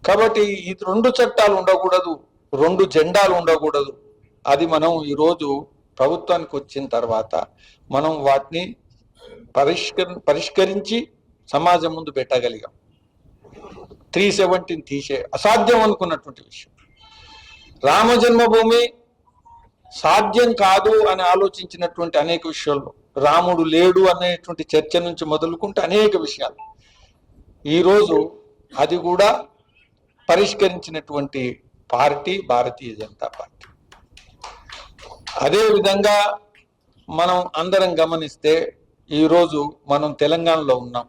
కాబట్టి ఈ రెండు చట్టాలు ఉండకూడదు, రెండు జెండాలు ఉండకూడదు. అది మనం ఈరోజు ప్రభుత్వానికి వచ్చిన తర్వాత మనం వాటిని పరిష్కరించి సమాజం ముందు పెట్టగలిగాం. 317 తీసే అసాధ్యం అనుకున్నటువంటి విషయం. రామ జన్మభూమి సాధ్యం కాదు అని ఆలోచించినటువంటి అనేక విషయాల్లో, రాముడు లేడు అనేటువంటి చర్చ నుంచి మొదలుకుంటే అనేక విషయాలు ఈరోజు అది కూడా పరిష్కరించినటువంటి పార్టీ భారతీయ జనతా పార్టీ. అదేవిధంగా మనం అందరం గమనిస్తే ఈరోజు మనం తెలంగాణలో ఉన్నాం.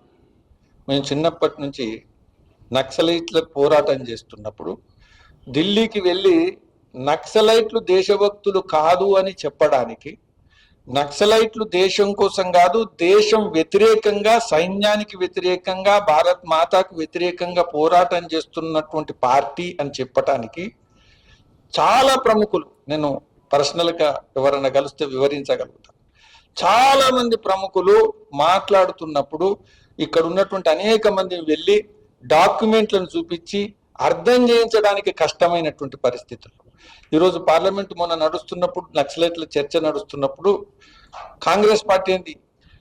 మేము చిన్నప్పటి నుంచి నక్సలైట్ల పోరాటం చేస్తున్నప్పుడు ఢిల్లీకి వెళ్ళి నక్సలైట్లు దేశభక్తులు కాదు అని చెప్పడానికి, నక్సలైట్లు దేశం కోసం కాదు, దేశం వ్యతిరేకంగా, సైన్యానికి వ్యతిరేకంగా, భారత్ మాతాకు వ్యతిరేకంగా పోరాటం చేస్తున్నటువంటి పార్టీ అని చెప్పటానికి చాలా ప్రముఖులు, నేను పర్సనల్గా ఎవరైనా కలిస్తే వివరించగలుగుతాను, చాలా మంది ప్రముఖులు మాట్లాడుతున్నప్పుడు ఇక్కడ ఉన్నటువంటి అనేక మంది వెళ్ళి డాక్యుమెంట్లను చూపించి అర్థం చేయించడానికి కష్టమైనటువంటి పరిస్థితులు. ఈరోజు పార్లమెంట్ మొన్న నడుస్తున్నప్పుడు, నక్సలైట్ల చర్చ నడుస్తున్నప్పుడు కాంగ్రెస్ పార్టీ ఏంది,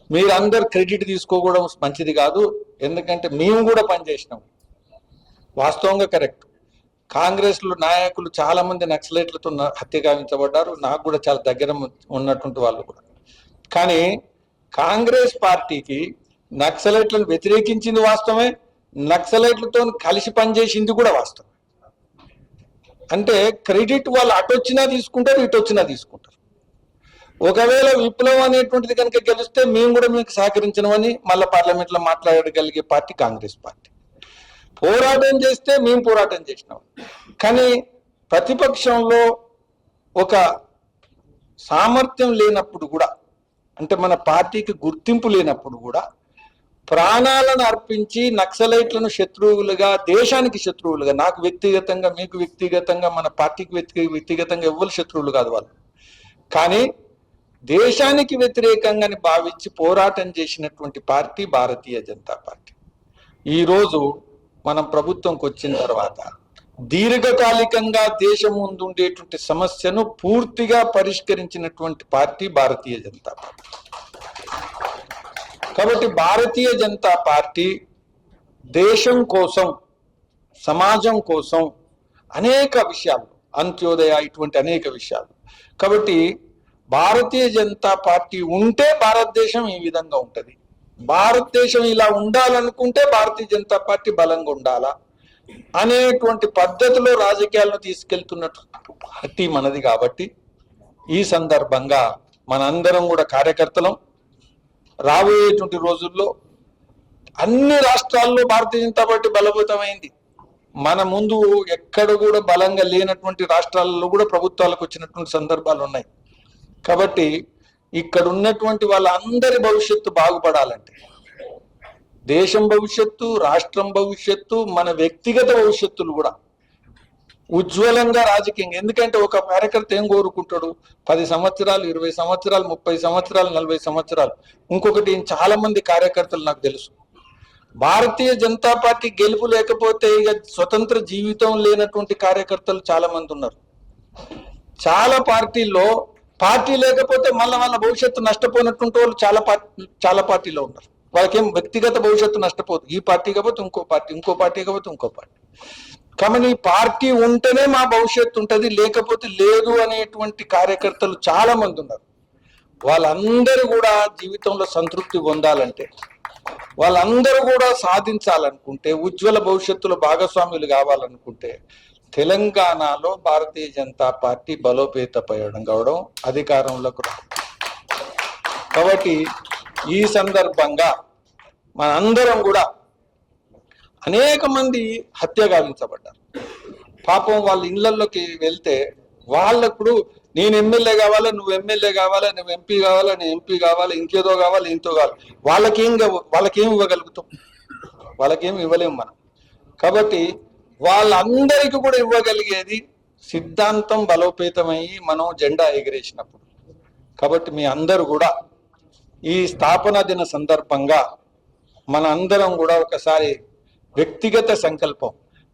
మీరందరు క్రెడిట్ తీసుకోవడం మంచిది కాదు, ఎందుకంటే మేము కూడా పనిచేసినాం. వాస్తవంగా కరెక్ట్. కాంగ్రెస్ లో నాయకులు చాలా మంది నక్సలైట్లతో హత్య గావించబడ్డారు, నాకు కూడా చాలా దగ్గర ఉన్నటువంటి వాళ్ళు కూడా. కానీ కాంగ్రెస్ పార్టీకి నక్సలైట్లను వ్యతిరేకించింది వాస్తవమే, నక్సలైట్లతో కలిసి పనిచేసింది కూడా వాస్తవం. అంటే క్రెడిట్ వాళ్ళు అటు వచ్చినా తీసుకుంటారు, ఇటు వచ్చినా తీసుకుంటారు. ఒకవేళ విప్లవం అనేటువంటిది కనుక గెలిస్తే మేము కూడా మీకు సహకరించమని మళ్ళీ పార్లమెంట్లో మాట్లాడగలిగే పార్టీ కాంగ్రెస్ పార్టీ. పోరాటం చేస్తే మేము పోరాటం చేసినాం. కానీ ప్రతిపక్షంలో ఒక సామర్థ్యం లేనప్పుడు కూడా, అంటే మన పార్టీకి గుర్తింపు లేనప్పుడు కూడా ప్రాణాలను అర్పించి నక్సలైట్లను శత్రువులుగా, దేశానికి శత్రువులుగా, నాకు వ్యక్తిగతంగా, మీకు వ్యక్తిగతంగా, మన పార్టీకి వ్యక్తిగతంగా ఎవ్వరు శత్రువులు కాదు వాళ్ళు, కానీ దేశానికి వ్యతిరేకంగా భావించి పోరాటం చేసినటువంటి పార్టీ భారతీయ జనతా పార్టీ. ఈరోజు మనం ప్రభుత్వంకి వచ్చిన తర్వాత దీర్ఘకాలికంగా దేశం ముందు ఉండేటువంటి సమస్యను పూర్తిగా పరిష్కరించినటువంటి పార్టీ భారతీయ జనతా పార్టీ. కాబట్టి భారతీయ జనతా పార్టీ దేశం కోసం, సమాజం కోసం అనేక విషయాలు, అంత్యోదయ ఇటువంటి అనేక విషయాలు. కాబట్టి భారతీయ జనతా పార్టీ ఉంటే భారతదేశం ఈ విధంగా ఉంటుంది. భారతదేశం ఇలా ఉండాలనుకుంటే భారతీయ జనతా పార్టీ బలంగా ఉండాలా అనేటువంటి పద్ధతిలో రాజకీయాలను తీసుకెళ్తున్నటువంటి పార్టీ మనది. కాబట్టి ఈ సందర్భంగా మనందరం కూడా కార్యకర్తలం. రాబోయేటువంటి రోజుల్లో అన్ని రాష్ట్రాల్లో భారతీయ జనతా పార్టీ బలవంతమైంది. మన ముందు ఎక్కడ కూడా బలంగా లేనటువంటి రాష్ట్రాలలో కూడా ప్రభుత్వాలకు వచ్చినటువంటి సందర్భాలు ఉన్నాయి. కాబట్టి ఇక్కడ ఉన్నటువంటి వాళ్ళందరి భవిష్యత్తు బాగుపడాలంటే, దేశం భవిష్యత్తు, రాష్ట్రం భవిష్యత్తు, మన వ్యక్తిగత భవిష్యత్తులు కూడా ఉజ్వలంగా రాజకీయంగా. ఎందుకంటే ఒక కార్యకర్త ఏం కోరుకుంటాడు, 10 సంవత్సరాలు, 20 సంవత్సరాలు, 30 సంవత్సరాలు, 40 సంవత్సరాలు. ఇంకొకటి, చాలా మంది కార్యకర్తలు నాకు తెలుసు, భారతీయ జనతా పార్టీ గెలుపు లేకపోతే ఇక స్వతంత్ర జీవితం లేనటువంటి కార్యకర్తలు చాలా మంది ఉన్నారు. చాలా పార్టీల్లో పార్టీ లేకపోతే మళ్ళీ వాళ్ళ భవిష్యత్తు నష్టపోయినటువంటి వాళ్ళు చాలా పార్టీలో ఉన్నారు. వాళ్ళకేం వ్యక్తిగత భవిష్యత్తు నష్టపోదు. ఈ పార్టీ కాకపోతే ఇంకో పార్టీ, ఇంకో పార్టీ కాకపోతే ఇంకో పార్టీ. కాబట్టి పార్టీ ఉంటేనే మా భవిష్యత్తు ఉంటుంది, లేకపోతే లేదు అనేటువంటి కార్యకర్తలు చాలా మంది ఉన్నారు. వాళ్ళందరూ కూడా జీవితంలో సంతృప్తి పొందాలంటే, వాళ్ళందరూ కూడా సాధించాలనుకుంటే, ఉజ్వల భవిష్యత్తులో భాగస్వాములు కావాలనుకుంటే తెలంగాణలో భారతీయ జనతా పార్టీ బలోపేతం కావడం, అధికారంలోకి రావడం. కాబట్టి ఈ సందర్భంగా మనందరం కూడా, అనేక మంది హత్య గావించబడ్డారు. పాపం వాళ్ళ ఇళ్లలోకి వెళ్తే వాళ్ళప్పుడు నేను ఎమ్మెల్యే కావాలా, నువ్వు ఎమ్మెల్యే కావాలా, నువ్వు ఎంపీ కావాలా, నేను ఎంపీ కావాలా, ఇంకేదో కావాలి, ఇంతో కావాలి. వాళ్ళకేం ఇవ్వగలుగుతాం? వాళ్ళకేం ఇవ్వలేము మనం. కాబట్టి వాళ్ళందరికీ కూడా ఇవ్వగలిగేది సిద్ధాంతం బలోపేతమయ్యి మనం జెండా ఎగిరేసినప్పుడు. కాబట్టి మీ అందరూ కూడా ఈ స్థాపన దిన సందర్భంగా మన అందరం కూడా ఒకసారి వ్యక్తిగత సంకల్పం,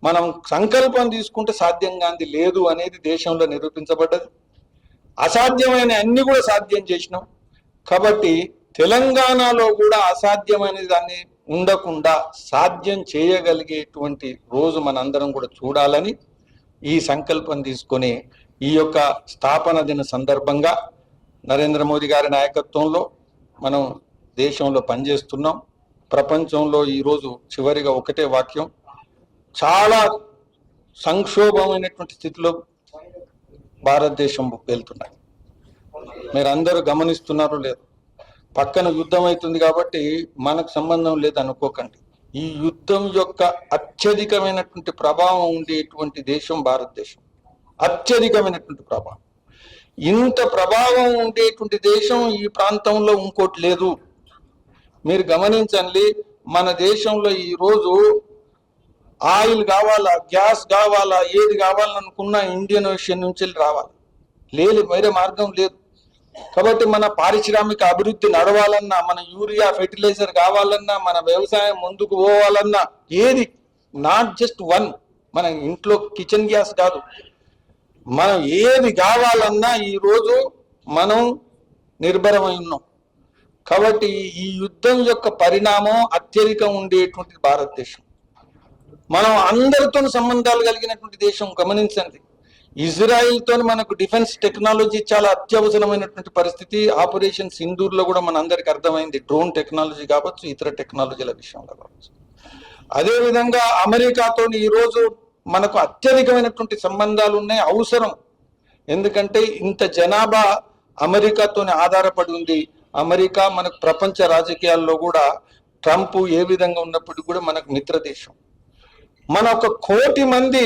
మనం సంకల్పం తీసుకుంటే సాధ్యం కాంది లేదు అనేది దేశంలో నిరూపించబడ్డది. అసాధ్యమైన అన్ని కూడా సాధ్యం చేసినాం. కాబట్టి తెలంగాణలో కూడా అసాధ్యమైన దాన్ని ఉండకుండా సాధ్యం చేయగలిగేటువంటి రోజు మనందరం కూడా చూడాలని ఈ సంకల్పం తీసుకొని ఈ యొక్క స్థాపన దిన సందర్భంగా నరేంద్ర మోదీ గారి నాయకత్వంలో మనం దేశంలో పనిచేస్తున్నాం. ప్రపంచంలో ఈరోజు చివరిగా ఒకటే వాక్యం, చాలా సంక్షోభమైనటువంటి స్థితిలో భారతదేశం వెళ్తున్నది. మీరు అందరూ గమనిస్తున్నారో లేదు, పక్కన యుద్ధం అవుతుంది కాబట్టి మనకు సంబంధం లేదు అనుకోకండి. ఈ యుద్ధం యొక్క అత్యధికమైనటువంటి ప్రభావం ఉండేటువంటి దేశం భారతదేశం. అత్యధికమైనటువంటి ప్రభావం, ఇంత ప్రభావం ఉండేటువంటి దేశం ఈ ప్రాంతంలో ఇంకోటి లేదు. మీరు గమనించండి, మన దేశంలో ఈరోజు ఆయిల్ కావాలా, గ్యాస్ కావాలా, ఏది కావాలనుకున్నా ఇండియన్ ఓషన్ నుంచి రావాలి, లేదు వేరే మార్గం లేదు. కాబట్టి మన పారిశ్రామిక అభివృద్ధి నడవాలన్నా, మన యూరియా ఫెర్టిలైజర్ కావాలన్నా, మన వ్యవసాయం ముందుకు పోవాలన్నా, ఏది నాట్ జస్ట్ వన్, మన ఇంట్లో కిచెన్ గ్యాస్ కాదు, మనం ఏది కావాలన్నా ఈరోజు మనం నిర్భరమై ఉన్నాం. కాబట్టి ఈ యుద్ధం యొక్క పరిణామం అత్యధికం ఉండేటువంటి భారతదేశం. మనం అందరితో సంబంధాలు కలిగినటువంటి దేశం. గమనించండి, ఇజ్రాయిల్తో మనకు డిఫెన్స్ టెక్నాలజీ చాలా అత్యవసరమైనటువంటి పరిస్థితి. ఆపరేషన్ సింధూర్లో కూడా మన అందరికి అర్థమైంది, డ్రోన్ టెక్నాలజీ కావచ్చు, ఇతర టెక్నాలజీల విషయంలో కావచ్చు. అదేవిధంగా అమెరికాతో ఈరోజు మనకు అత్యధికమైనటువంటి సంబంధాలు ఉన్నాయి, అవసరం. ఎందుకంటే ఇంత జనాభా అమెరికాతోనే ఆధారపడి ఉంది. అమెరికా మనకు ప్రపంచ రాజకీయాల్లో కూడా ట్రంప్ ఏ విధంగా ఉన్నప్పటికీ కూడా మనకు మిత్ర దేశం. మన 1 కోటి మంది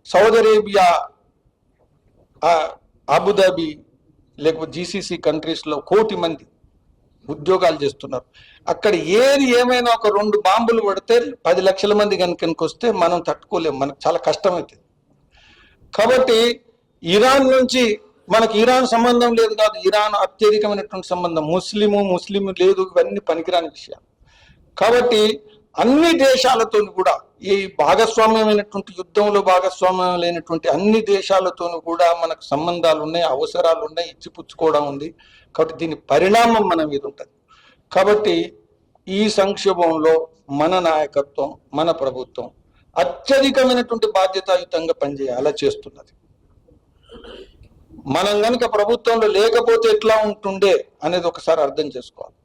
సౌదీ అరేబియా, అబుదాబి లేకపోతే జీసీసీ కంట్రీస్లో 1 కోటి మంది ఉద్యోగాలు చేస్తున్నారు. అక్కడ ఏది ఏమైనా ఒక 2 బాంబులు పడితే 10 లక్షల మంది కనుక వస్తే మనం తట్టుకోలేము, మనకు చాలా కష్టమవుతుంది. కాబట్టి ఇరాన్ నుంచి మనకి ఇరాన్ సంబంధం లేదు కాదు, ఇరాన్ అత్యధికమైనటువంటి సంబంధం, ముస్లిం లేదు, ఇవన్నీ పనికిరాని విషయాలు. కాబట్టి అన్ని దేశాలతో కూడా ఈ భాగస్వామ్యమైనటువంటి యుద్ధంలో భాగస్వామ్యం లేనటువంటి అన్ని దేశాలతో కూడా మనకు సంబంధాలు ఉన్నాయి, అవసరాలు ఉన్నాయి, ఇచ్చిపుచ్చుకోవడం ఉంది. కాబట్టి దీని పరిణామం మన మీద ఉంటుంది. కాబట్టి ఈ సంక్షోభంలో మన నాయకత్వం, మన ప్రభుత్వం అత్యధికమైనటువంటి బాధ్యతాయుతంగా పనిచేయాలా చేస్తున్నది. మనం కనుక ప్రభుత్వంలో లేకపోతే ఎట్లా ఉంటుండే అనేది ఒకసారి అర్థం చేసుకోవాలి.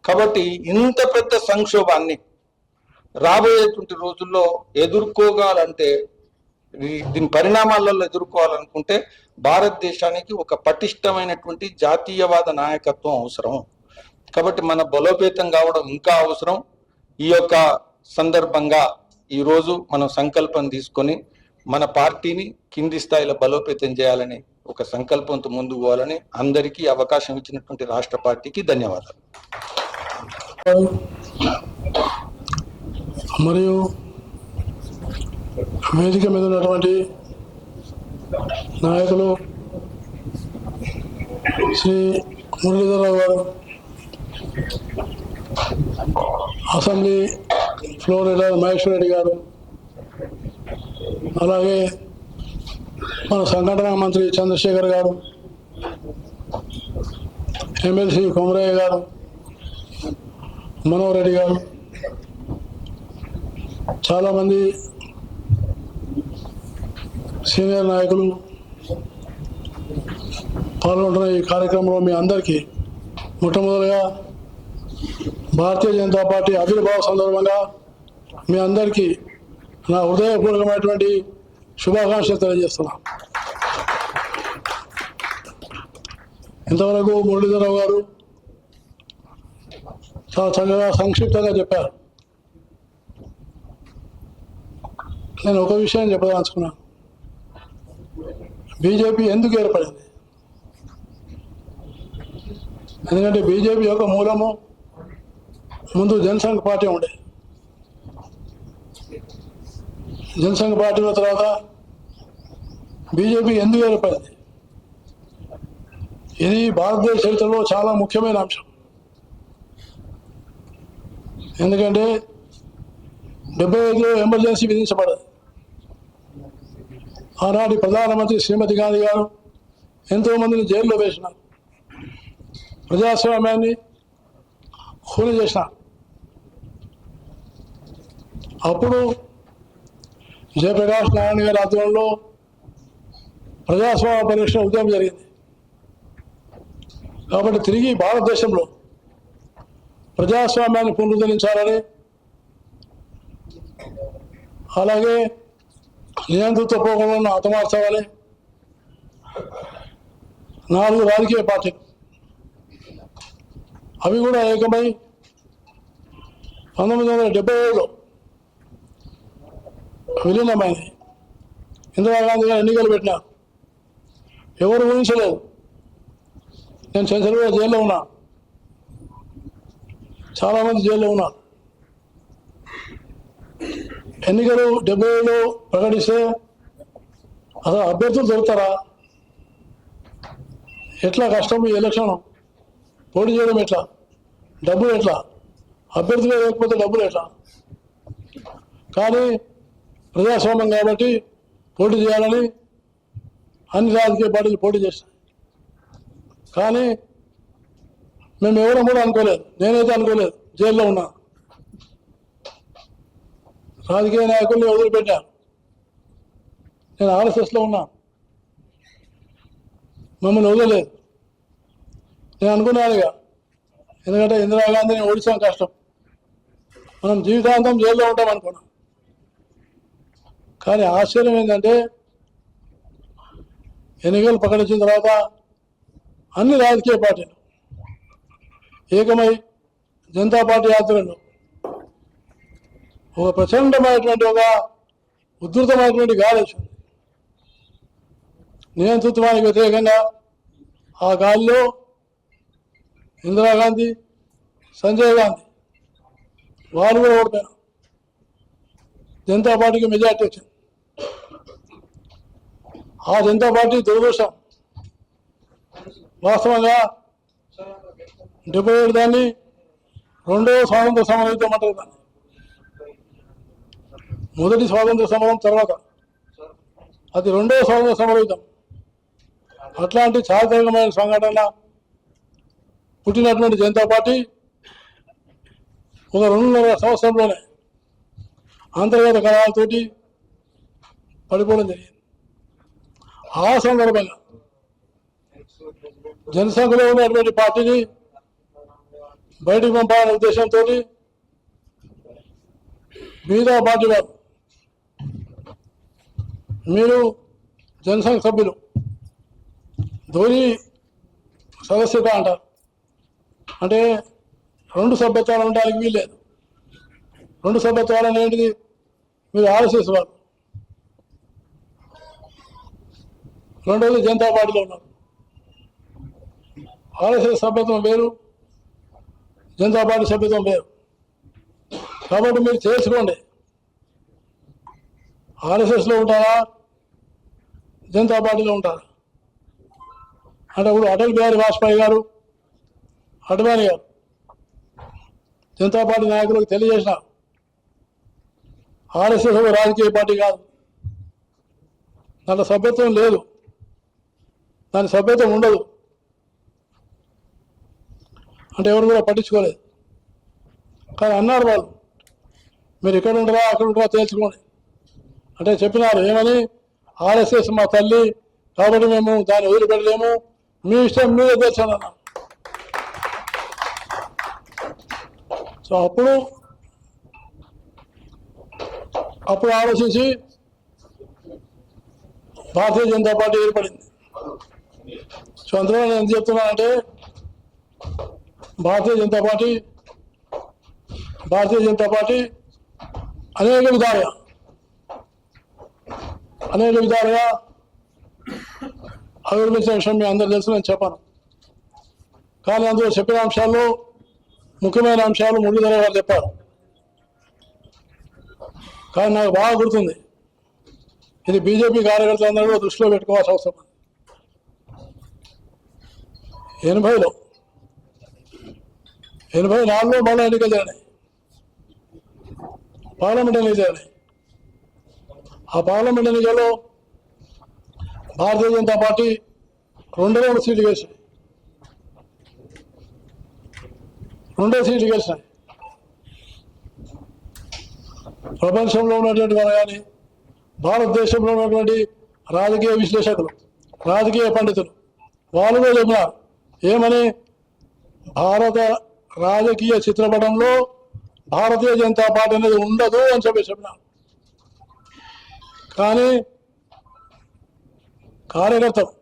కాబట్టి ఇంత పెద్ద సంక్షోభాన్ని రాబోయేటువంటి రోజుల్లో ఎదుర్కోగాలంటే, దీని పరిణామాలలో ఎదుర్కోవాలనుకుంటే భారతదేశానికి ఒక పటిష్టమైనటువంటి జాతీయవాద నాయకత్వం అవసరం. కాబట్టి మన బలోపేతం కావడం ఇంకా అవసరం. ఈ యొక్క సందర్భంగా ఈరోజు మనం సంకల్పం తీసుకొని మన పార్టీని కింది స్థాయిలో బలోపేతం చేయాలని ఒక సంకల్పంతో ముందుకు పోవాలని అందరికీ అవకాశం ఇచ్చినటువంటి రాష్ట్ర పార్టీకి ధన్యవాదాలు. మరియు వేదిక మీద ఉన్నటువంటి నాయకులు శ్రీ మురళీధరరావు గారు, assembly floor leader Maheshwar Reddy గారు, అలాగే మన సంఘటన మంత్రి చంద్రశేఖర్ గారు, ఎమ్మెల్సీ కొమరయ్య గారు, మనోహర్ రెడ్డి గారు, చాలామంది సీనియర్ నాయకులు పాల్గొంటున్న ఈ కార్యక్రమంలో మీ అందరికీ మొట్టమొదటిగా భారతీయ జనతా పార్టీ ఆవిర్భావ సందర్భంగా మీ అందరికీ నా హృదయపూర్వకమైనటువంటి శుభాకాంక్షలు తెలియజేస్తున్నాను. ఇంతవరకు మురళీధరరావు గారు చాలా చక్కగా సంక్షిప్తంగా చెప్పారు. నేను ఒక విషయం చెప్పదలుచుకున్నాను. బీజేపీ ఎందుకు ఏర్పడింది? ఎందుకంటే బీజేపీ యొక్క మూలము ముందు జనసంఘ్ పార్టీ ఉండే, జనసంఘ్ పార్టీ తర్వాత బీజేపీ ఎందుకు ఏర్పడింది? ఇది భారతదేశ చరిత్రలో చాలా ముఖ్యమైన అంశం. ఎందుకంటే 75లో ఎమర్జెన్సీ విధించబడదు. ఆనాటి ప్రధానమంత్రి శ్రీమతి గాంధీ గారు ఎంతోమందిని జైల్లో వేసినారు, ప్రజాస్వామ్యాన్ని ఖూనీ చేసినారు. అప్పుడు జయప్రకాష్ నారాయణ గారి ఆధ్వర్యంలో ప్రజాస్వామ్య పరిరక్షణ ఉద్యమం జరిగింది. కాబట్టి తిరిగి భారతదేశంలో ప్రజాస్వామ్యాన్ని పునరుద్ధరించాలని, అలాగే నియంతృత్వ పోకడలను హతమార్చాలని 4 రాజకీయ పార్టీలు అవి కూడా ఏకమై 1977లో విలీనమైంది. ఇందిరాగాంధీ గారు ఎన్నికలు పెట్టినారు. ఎవరు ఊహించలేదు. నేను చంద్రబాబు జైల్లో ఉన్నా, చాలామంది జైల్లో ఉన్నారు. ఎన్నికలు 77లో ప్రకటిస్తే అసలు అభ్యర్థులు దొరుకుతారా? ఎట్లా కష్టం ఈ ఎలక్షన్, పోటీ చేయడం ఎట్లా, డబ్బులు ఎట్లా, అభ్యర్థులు లేకపోతే డబ్బులు ఎట్లా? కానీ ప్రజాస్వామ్యం కాబట్టి పోటీ చేయాలని అన్ని రాజకీయ పార్టీలు పోటీ చేస్తాయి. కానీ మేము ఎవరం కూడా అనుకోలేదు, నేనైతే అనుకోలేదు. జైల్లో ఉన్నా, రాజకీయ నాయకుల్ని వదిలిపెట్టాను. నేను ఆర్ఎస్ఎస్లో ఉన్నా, మమ్మల్ని వదలలేదు. నేను అనుకున్నానుగా, ఎందుకంటే ఇందిరాగాంధీని ఓడించడం కష్టం, మనం జీవితాంతం జైల్లో ఉంటాం అనుకున్నాం. కానీ ఆశ్చర్యం ఏంటంటే ఎన్నికలు ప్రకటించిన తర్వాత అన్ని రాజకీయ పార్టీలు ఏకమై జనతా పార్టీ ఆధ్వర్యంలో ఒక ప్రచండమైనటువంటి, ఒక ఉధృతమైనటువంటి గాలి వచ్చింది. నియంతృత్వానికి వ్యతిరేకంగా ఆ గాలిలో ఇందిరాగాంధీ, సంజయ్ గాంధీ వారు కూడా ఓడిపోయారు. జనతా పార్టీకి మెజార్టీ వచ్చింది. ఆ జనతా పార్టీ దురదృష్టం, వాస్తవంగా 77 దాన్ని రెండో స్వాతంత్ర సమరయుద్ధం అంటారు. దాన్ని మొదటి స్వాతంత్ర సమరం తర్వాత అది రెండో స్వాతంత్ర సమరయుద్ధం. అట్లాంటి చారిత్రకమైన సంఘటన పుట్టినటువంటి జనతా పార్టీ ఒక 2.5 సంవత్సరంలోనే అంతర్గత కళాలతోటి పడిపోవడం జరిగింది. ఆ సందర్భంగా జనసంఘలో ఉన్నటువంటి పార్టీని బయటకు పంపాలనే ఉద్దేశంతో మిగతా పార్టీ వారు, మీరు జనసంఘ సభ్యులు ధోని సదస్యత అంటారు, అంటే 2 సభ్యత్వాలు ఉండడానికి వీల్లేదు. 2 సభ్యత్వాలు అనేటిది, మీరు ఆర్ఎస్ఎస్ వారు, రెండోది జనతా పార్టీలో ఉన్నారు. ఆర్ఎస్ఎస్ సభ్యత్వం వేరు, జనతా పార్టీ సభ్యత్వం వేరు. కాబట్టి మీరు చేసుకోండి, ఆర్ఎస్ఎస్లో ఉంటారా, జనతా పార్టీలో ఉంటారా? అంటే ఇప్పుడు అటల్ బిహారీ వాజ్పేయి గారు, అడ్వాణి గారు జనతా పార్టీ నాయకులకు తెలియజేసిన, ఆర్ఎస్ఎస్ ఒక రాజకీయ పార్టీ కాదు, దాంట్లో సభ్యత్వం లేదు, దాని సభ్యత్వం ఉండదు అంటే ఎవరు కూడా పట్టించుకోలేదు. కానీ అన్నారు వాళ్ళు, మీరు ఇక్కడ ఉంటారా అక్కడ ఉంటారా తేల్చుకోండి అంటే చెప్పినారు. ఏమని? ఆర్ఎస్ఎస్ మా తల్లి కాబట్టి మేము దాన్ని వదిలిపెట్టలేము, మీ ఇష్టం మీరే తెలుసాను అన్నారు. సో అప్పుడు ఆలోచించి భారతీయ జనతా పార్టీ ఏర్పడింది. సో అందులో నేను ఏం చెప్తున్నానంటే, భారతీయ జనతా పార్టీ అనేక విధాలుగా అభివృద్ధించిన విషయం మీ అందరూ తెలుసు, నేను చెప్పాను. కానీ అందులో చెప్పిన అంశాల్లో ముఖ్యమైన అంశాలు మురళీధర గారు చెప్పారు. కానీ నాకు బాగా గుర్తుంది, ఇది బీజేపీ కార్యకర్తలందరూ కూడా దృష్టిలో పెట్టుకోవాల్సిన అవసరం. 80లో 84లో మళ్ళీ ఎన్నికలు జరిగినాయి, పార్లమెంట్ ఎన్నికలు జరిగినాయి. ఆ పార్లమెంట్ ఎన్నికల్లో భారతీయ జనతా పార్టీ 2 సీట్లు గెలిచాయి. 2 సీట్లు గెలిచినాయి. ప్రపంచంలో ఉన్నటువంటి వారు కానీ భారతదేశంలో ఉన్నటువంటి రాజకీయ విశ్లేషకులు, రాజకీయ పండితులు వాళ్ళు కూడా చెప్పినారు ఏమని, భారత రాజకీయ చిత్రపటంలో భారతీయ జనతా పార్టీ అనేది ఉండదు అని చెప్పినారు. కానీ కార్యకర్తలు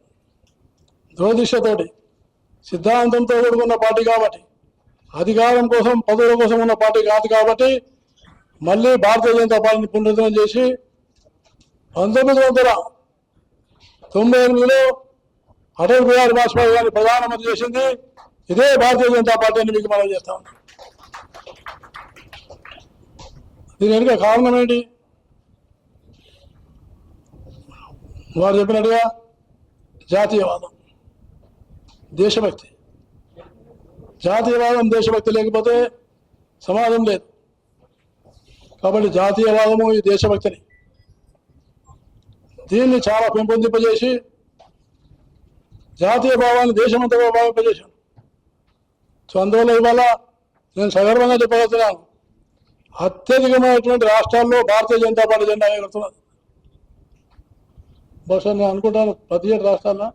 దురదృష్టతోటి సిద్ధాంతంతో కూడుకున్న పార్టీ కాబట్టి, అధికారం కోసం పదవుల కోసం ఉన్న పార్టీ కాదు కాబట్టి మళ్ళీ భారతీయ జనతా పార్టీని పునరుద్ధరణ చేసి 1998లో అటల్ బిహారీ వాజ్పేయి గారిని ప్రధానమంత్రి చేసింది ఇదే భారతీయ జనతా పార్టీ అని మీకు మనం చేస్తాం. దీని వెనుక కారణం ఏంటి? వారు చెప్పినట్టుగా జాతీయవాదం, దేశభక్తి. జాతీయవాదం, దేశభక్తి లేకపోతే సమాజం లేదు. కాబట్టి జాతీయవాదము, ఈ దేశభక్తిని దీన్ని చాలా పెంపొందింపజేసి జాతీయ భావాన్ని దేశమంతా భావింపజేశాను. సో అందువల్ల ఇవాళ నేను సగర్వంగా చెప్పగలుగుతున్నాను, అత్యధికమైనటువంటి రాష్ట్రాల్లో భారతీయ జనతా పార్టీ జెండా ఎగురుతున్నది. బహుశా నేను అనుకుంటాను 17 రాష్ట్రాల్లో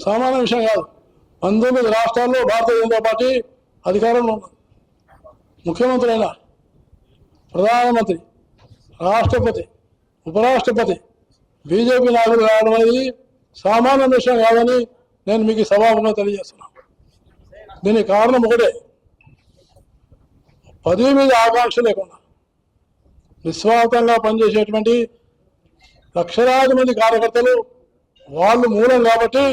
సామాన్య విషయం కాదు. 19 రాష్ట్రాల్లో భారతీయ జనతా పార్టీ అధికారంలో ఉన్నది. ముఖ్యమంత్రి అయినా, ప్రధానమంత్రి, రాష్ట్రపతి, ఉపరాష్ట్రపతి బీజేపీ నాయకులు రావడం అనేది సామాన్య విషయం కాదని నేను మీకు సభాముఖంగా తెలియజేస్తున్నాను. దీనికి కారణం ఒకటే, పదవి మీద ఆకాంక్ష లేకుండా నిస్వార్థంగా పనిచేసేటువంటి లక్షలాది మంది కార్యకర్తలు వాళ్ళు మూలం కాబట్టి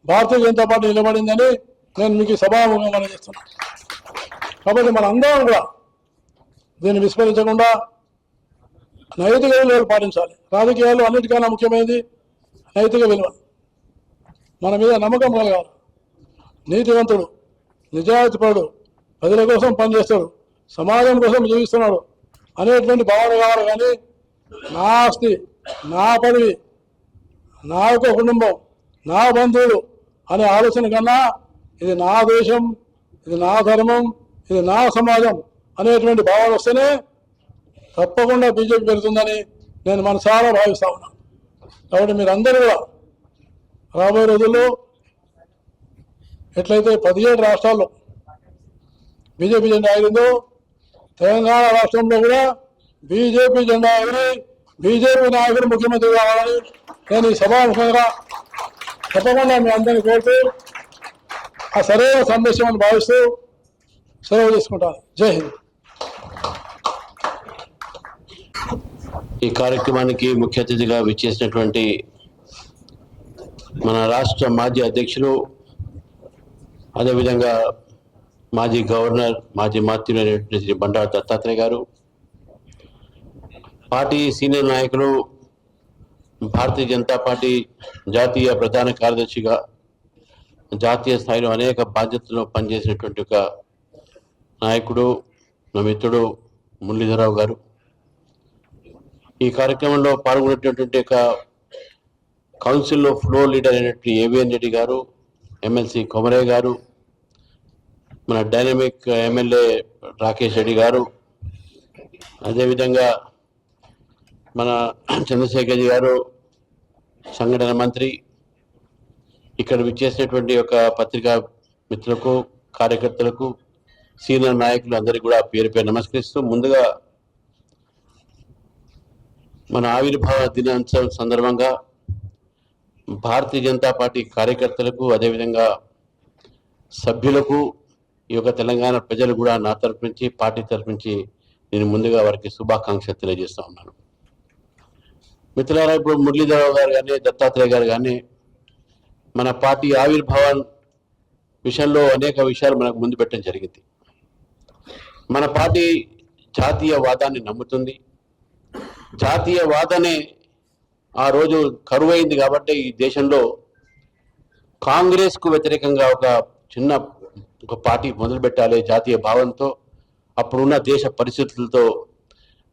భారతీయ జనతా పార్టీ నిలబడిందని నేను మీకు సభాముఖంగా మనం చేస్తున్నాను. కాబట్టి మనందరం కూడా దీన్ని విస్మరించకుండా నైతిక విలువలు పాటించాలి. రాజకీయాల్లో అన్నిటికన్నా ముఖ్యమైనది నైతిక విలువ. మన మీద నమ్మకం కలగాలి. నీతివంతుడు, నిజాయితీపరుడు, ప్రజల కోసం పనిచేస్తాడు, సమాజం కోసం జీవిస్తున్నాడు అనేటువంటి భావన కావాలి. కానీ నా ఆస్తి, నా పదవి, నా యొక్క కుటుంబం, నా బంధువులు అనే ఆలోచన కన్నా ఇది నా దేశం, ఇది నా ధర్మం, ఇది నా సమాజం అనేటువంటి భావన వస్తేనే తప్పకుండా బీజేపీ పెరుగుతుందని నేను మనసారా భావిస్తా ఉన్నాను. కాబట్టి మీరందరూ కూడా రాబోయే రోజుల్లో ఎట్లయితే 17 రాష్ట్రాల్లో బీజేపీ జెండా ఎగిరిందో తెలంగాణ రాష్ట్రంలో కూడా బీజేపీ జెండా ఎగిరి బీజేపీ నాయకులు ముఖ్యమంత్రి కావాలని నేను ఈ సభాముఖంగా తప్పకుండా మీ అందరినీ కోరుతూ ఆ సరైన సందేశం భావిస్తూ సెలవు తీసుకుంటాను. జై హింద్. ఈ కార్యక్రమానికి ముఖ్య అతిథిగా విచ్చేసినటువంటి మన రాష్ట్ర మాజీ అధ్యక్షులు, అదేవిధంగా మాజీ గవర్నర్, మాజీ మంత్రులైనటువంటి శ్రీ బండారు దత్తాత్రేయ గారు, పార్టీ సీనియర్ నాయకులు, భారతీయ జనతా పార్టీ జాతీయ ప్రధాన కార్యదర్శిగా జాతీయ స్థాయిలో అనేక బాధ్యతలను పనిచేసినటువంటి ఒక నాయకుడు, నా మిత్రుడు మురళీధరరావు గారు, ఈ కార్యక్రమంలో పాల్గొనేటటువంటి ఒక కౌన్సిల్లో ఫ్లోర్ లీడర్ అయినటువంటి ఏవిఎన్ రెడ్డి గారు, ఎమ్మెల్సీ కొమరయ్య గారు, మన డైనమిక్ ఎమ్మెల్యే రాకేష్ రెడ్డి గారు, అదేవిధంగా మన చంద్రశేఖర్ గారు సంఘటన మంత్రి, ఇక్కడ విచ్చేసినటువంటి ఒక పత్రికా మిత్రులకు, కార్యకర్తలకు, సీనియర్ నాయకులు అందరికీ కూడా పేరు పేరు నమస్కరిస్తూ, ముందుగా మన ఆవిర్భావ దినోత్సవం సందర్భంగా భారతీయ జనతా పార్టీ కార్యకర్తలకు, అదేవిధంగా సభ్యులకు, ఈ యొక్క తెలంగాణ ప్రజలు కూడా నా తరపు నుంచి, పార్టీ తరపు నుంచి నేను ముందుగా వారికి శుభాకాంక్షలు తెలియజేస్తూ ఉన్నాను. మిత్రులారా, ఇప్పుడు మురళీధరరావు గారు కానీ, దత్తాత్రేయ గారు కానీ మన పార్టీ ఆవిర్భావం విషయంలో అనేక విషయాలు మనకు ముందు పెట్టడం జరిగింది. మన పార్టీ జాతీయవాదాన్ని నమ్ముతుంది. జాతీయవాదనే ఆ రోజు కరువైంది కాబట్టి ఈ దేశంలో కాంగ్రెస్కు వ్యతిరేకంగా ఒక పార్టీ మొదలు పెట్టాలి జాతీయ భావంతో. అప్పుడున్న దేశ పరిస్థితులతో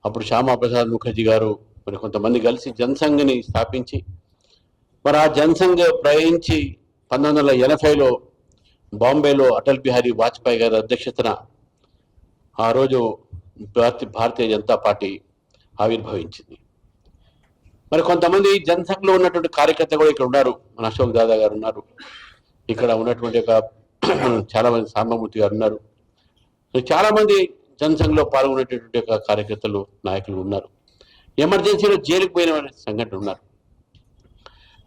అప్పుడు శ్యామాప్రసాద్ ముఖర్జీ గారు మరి కొంతమంది కలిసి జనసంఘ్ని స్థాపించి మరి ఆ జనసంఘ్ ప్రవహించి 1980లో బాంబేలో అటల్ బిహారీ వాజ్పేయి గారి అధ్యక్షతన ఆ రోజు భారతీయ జనతా పార్టీ ఆవిర్భవించింది. మరి కొంతమంది జనసంఘ్లో ఉన్నటువంటి కార్యకర్త కూడా ఇక్కడ ఉన్నారు. మన అశోక్ దాదా గారు ఉన్నారు, ఇక్కడ ఉన్నటువంటి ఒక చాలా మంది సాంబమూర్తి గారు ఉన్నారు. చాలా మంది జనసంఘ్లో పాల్గొనేటటువంటి ఒక కార్యకర్తలు నాయకులు ఉన్నారు. ఎమర్జెన్సీలో జైలుకు పోయిన సంఘటన ఉన్నారు.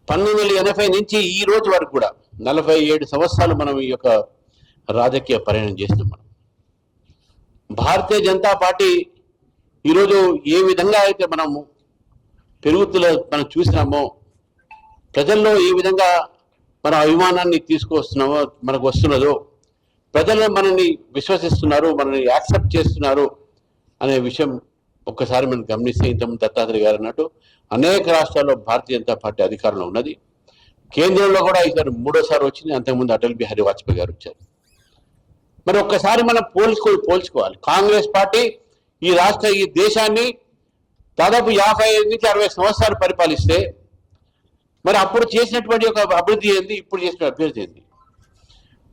1980 నుంచి ఈ రోజు వరకు కూడా 47 సంవత్సరాలు మనం ఈ యొక్క రాజకీయ ప్రయాణం చేస్తున్నాం. మనం భారతీయ జనతా పార్టీ ఈరోజు ఏ విధంగా అయితే మనము మనం చూసినామో, ప్రజల్లో ఏ విధంగా మన అభిమానాన్ని తీసుకొస్తున్నామో, మనకు వస్తున్నదో, ప్రజలు మనల్ని విశ్వసిస్తున్నారు, మనల్ని యాక్సెప్ట్ చేస్తున్నారు అనే విషయం ఒక్కసారి మనం గమనిస్తే, ఇంతకుముందు దత్తాత్రేయ గారు అన్నట్టు అనేక రాష్ట్రాల్లో భారతీయ జనతా పార్టీ అధికారంలో ఉన్నది. కేంద్రంలో కూడా ఈసారి 3వ సారి వచ్చింది. అంతకుముందు అటల్ బిహారీ వాజ్పేయి గారు వచ్చారు. మరి ఒక్కసారి మనం పోల్చుకోవాలి. కాంగ్రెస్ పార్టీ ఈ దేశాన్ని దాదాపు 55 నుంచి 60 సంవత్సరాలు పరిపాలిస్తే మరి అప్పుడు చేసినటువంటి ఒక అభివృద్ధి ఏంది, ఇప్పుడు చేసిన అభివృద్ధి ఏంది?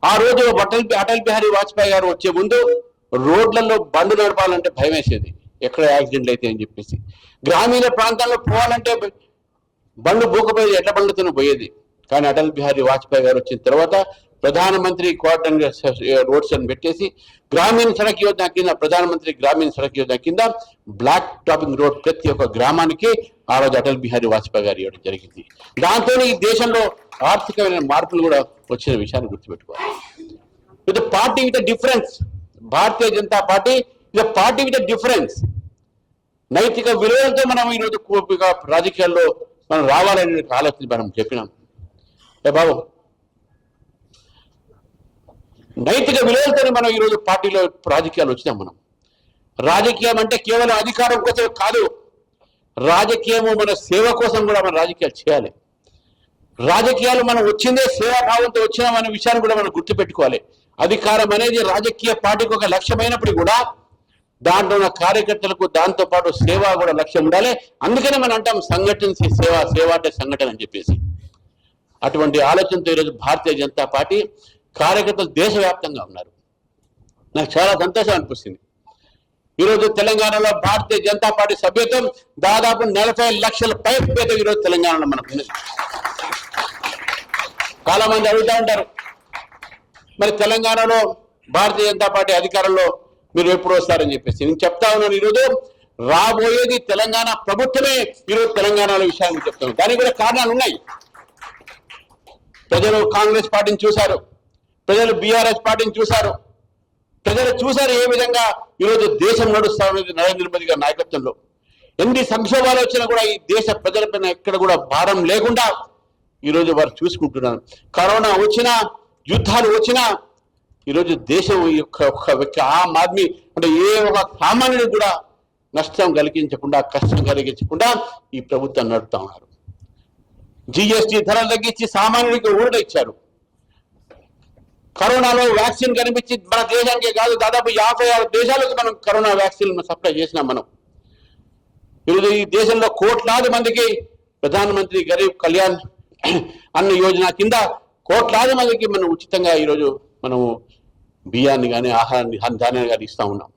ఆ రోజు అటల్ బిహారీ వాజ్పేయి గారు వచ్చే ముందు రోడ్లలో బండ్లు నడపాలంటే భయం వేసేది, ఎక్కడ యాక్సిడెంట్లు అయితే అని చెప్పేసి. గ్రామీణ ప్రాంతాల్లో పోవాలంటే బండ్లు పోకపోయేది, ఎడ్ల బండ్లతో పోయేది. కానీ అటల్ బిహారీ వాజ్పేయి గారు వచ్చిన తర్వాత ప్రధానమంత్రి కోఆర్డినేటర్ రోడ్స్ అని పెట్టేసి గ్రామీణ సడక్ యోజన కింద, ప్రధానమంత్రి గ్రామీణ సడక్ యోజన కింద బ్లాక్ టాపింగ్ రోడ్ ప్రతి ఒక్క గ్రామానికి ఆ రోజు అటల్ బిహారీ వాజ్పేయి గారు ఇవ్వడం జరిగింది. దాంతో ఈ దేశంలో ఆర్థికమైన మార్పులు కూడా వచ్చిన విషయాన్ని గుర్తుపెట్టుకోవాలి. With party with difference, Bharatiya Janata Party is party with difference. నైతిక విలువలతో మనం ఈరోజు రాజకీయాల్లో మనం రావాలనే ఆలోచన మనం చెప్పినాం. బాబు, నైతిక విలువలతోనే మనం ఈరోజు పార్టీలో రాజకీయాలు వచ్చినాం. మనం రాజకీయం అంటే కేవలం అధికారం కోసం కాదు, రాజకీయము మన సేవ కోసం కూడా మనం రాజకీయాలు చేయాలి. రాజకీయాలు మనం వచ్చిందే సేవాభావంతో వచ్చినామనే విషయాన్ని కూడా మనం గుర్తుపెట్టుకోవాలి. అధికారం అనేది రాజకీయ పార్టీకి ఒక లక్ష్యమైనప్పుడు కూడా దాంట్లో ఉన్న కార్యకర్తలకు దాంతో పాటు సేవ కూడా లక్ష్యం ఉండాలి. అందుకనే మనం అంటాం సంఘటన సేవ అంటే సంఘటన అని చెప్పేసి. అటువంటి ఆలోచనతో ఈరోజు భారతీయ జనతా పార్టీ కార్యకర్తలు దేశవ్యాప్తంగా ఉన్నారు. నాకు చాలా సంతోషం అనిపిస్తుంది. ఈరోజు తెలంగాణలో భారతీయ జనతా పార్టీ సభ్యత్వం దాదాపు 40 లక్షల పైన ఈరోజు తెలంగాణలో మనకు ఉంది. చాలా మంది అడుగుతూ ఉంటారు, మరి తెలంగాణలో భారతీయ జనతా పార్టీ అధికారంలో మీరు ఎప్పుడు వస్తారని చెప్పేసి. నేను చెప్తా ఉన్నాను, ఈరోజు రాబోయేది తెలంగాణ ప్రభుత్వమే ఈరోజు తెలంగాణలో విషయాన్ని చెప్తాను. దానికి కూడా కారణాలు ఉన్నాయి. ప్రజలు కాంగ్రెస్ పార్టీని చూశారు, ప్రజలు బీఆర్ఎస్ పార్టీని చూశారు, ప్రజలు చూశారు ఏ విధంగా ఈరోజు దేశం నడుస్తా ఉన్నది నరేంద్ర మోదీ గారి నాయకత్వంలో. ఎన్ని సంక్షోభాలు వచ్చినా కూడా ఈ దేశ ప్రజలపైన ఎక్కడ కూడా భారం లేకుండా ఈరోజు వారు చూసుకుంటున్నారు. కరోనా వచ్చినా, యుద్ధాలు వచ్చినా ఈరోజు దేశం యొక్క వ్యక్తి ఆమ్ ఆద్మీ అంటే ఏ ఒక సామాన్యుడికి కూడా నష్టం కలిగించకుండా, కష్టం కలిగించకుండా ఈ ప్రభుత్వం నడుపుతా ఉన్నారు. జిఎస్టీ ధరలు తగ్గించి సామాన్యుడికి ఊరట ఇచ్చారు. కరోనాలో వ్యాక్సిన్ కనిపించి మన దేశానికే కాదు దాదాపు 56 దేశాలకు మనం కరోనా వ్యాక్సిన్ సప్లై చేసినాం. మనం ఈరోజు ఈ దేశంలో కోట్లాది మందికి ప్రధానమంత్రి గరీబ్ కళ్యాణ్ అన్న యోజన కింద కోట్లాది మందికి మనం ఉచితంగా ఈరోజు మనము బియ్యాన్ని కానీ ఆహారాన్ని ధాన్యాన్ని కానీ ఇస్తా ఉన్నాం.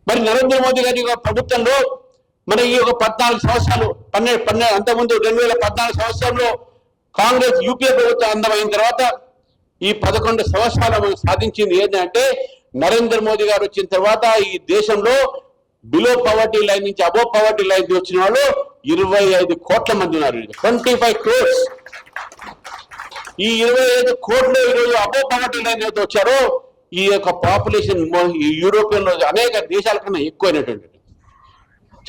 మరి నరేంద్ర మోదీ గారి ప్రభుత్వంలో మన ఈ ఒక 14 సంవత్సరాలు అంతకుముందు 2014 సంవత్సరంలో కాంగ్రెస్ యూపీఏ ప్రభుత్వం అందమైన తర్వాత ఈ 11 సంవత్సరాలు మనం సాధించింది ఏంటంటే, నరేంద్ర మోదీ గారు వచ్చిన తర్వాత ఈ దేశంలో బిలో పవర్టీ లైన్ నుంచి అబో పవర్టీ లైన్ వచ్చిన వాళ్ళు 25 కోట్ల మంది ఉన్నారు. 25 crores. ఈ 25 కోట్లు ఈరోజు అబో పవర్టీ లైన్ అయితే వచ్చారో ఈ యొక్క పాపులేషన్ యూరోపియన్ లో అనేక దేశాల కన్నా ఎక్కువైనటువంటి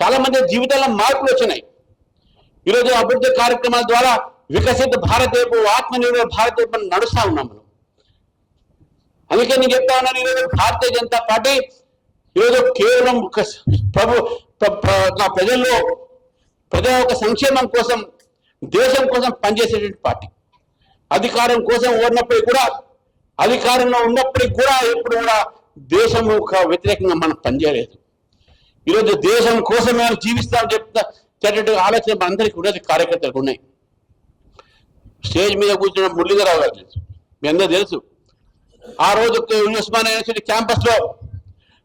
చాలా మంది జీవితాల్లో మార్పులు వచ్చినాయి. ఈరోజు అభివృద్ధి కార్యక్రమాల ద్వారా వికసిత భారత్ వైపు, ఆత్మనిర్భర్ భారత్ వైపు నడుస్తా ఉన్నాం మనం. అందుకే నేను చెప్తా ఉన్నాను, ఈరోజు భారతీయ జనతా పార్టీ ఈరోజు కేవలం ప్రజల్లో ప్రజల యొక్క సంక్షేమం కోసం, దేశం కోసం పనిచేసేటువంటి పార్టీ. అధికారం కోసం ఓడినప్పటికీ కూడా, అధికారంలో ఉన్నప్పటికీ కూడా ఎప్పుడు కూడా దేశం వ్యతిరేకంగా మనం పనిచేయలేదు. ఈరోజు దేశం కోసం మేము జీవిస్తామని చెప్తా ఆలోచన మనందరికీ ఉన్నది, కార్యకర్తలకు ఉన్నాయి. స్టేజ్ మీద కూర్చున్న మురళీధరరావు గారు తెలుసు, మీ అందరూ తెలుసు. ఆ రోజు ఉస్మానియా యూనివర్సిటీ క్యాంపస్ లో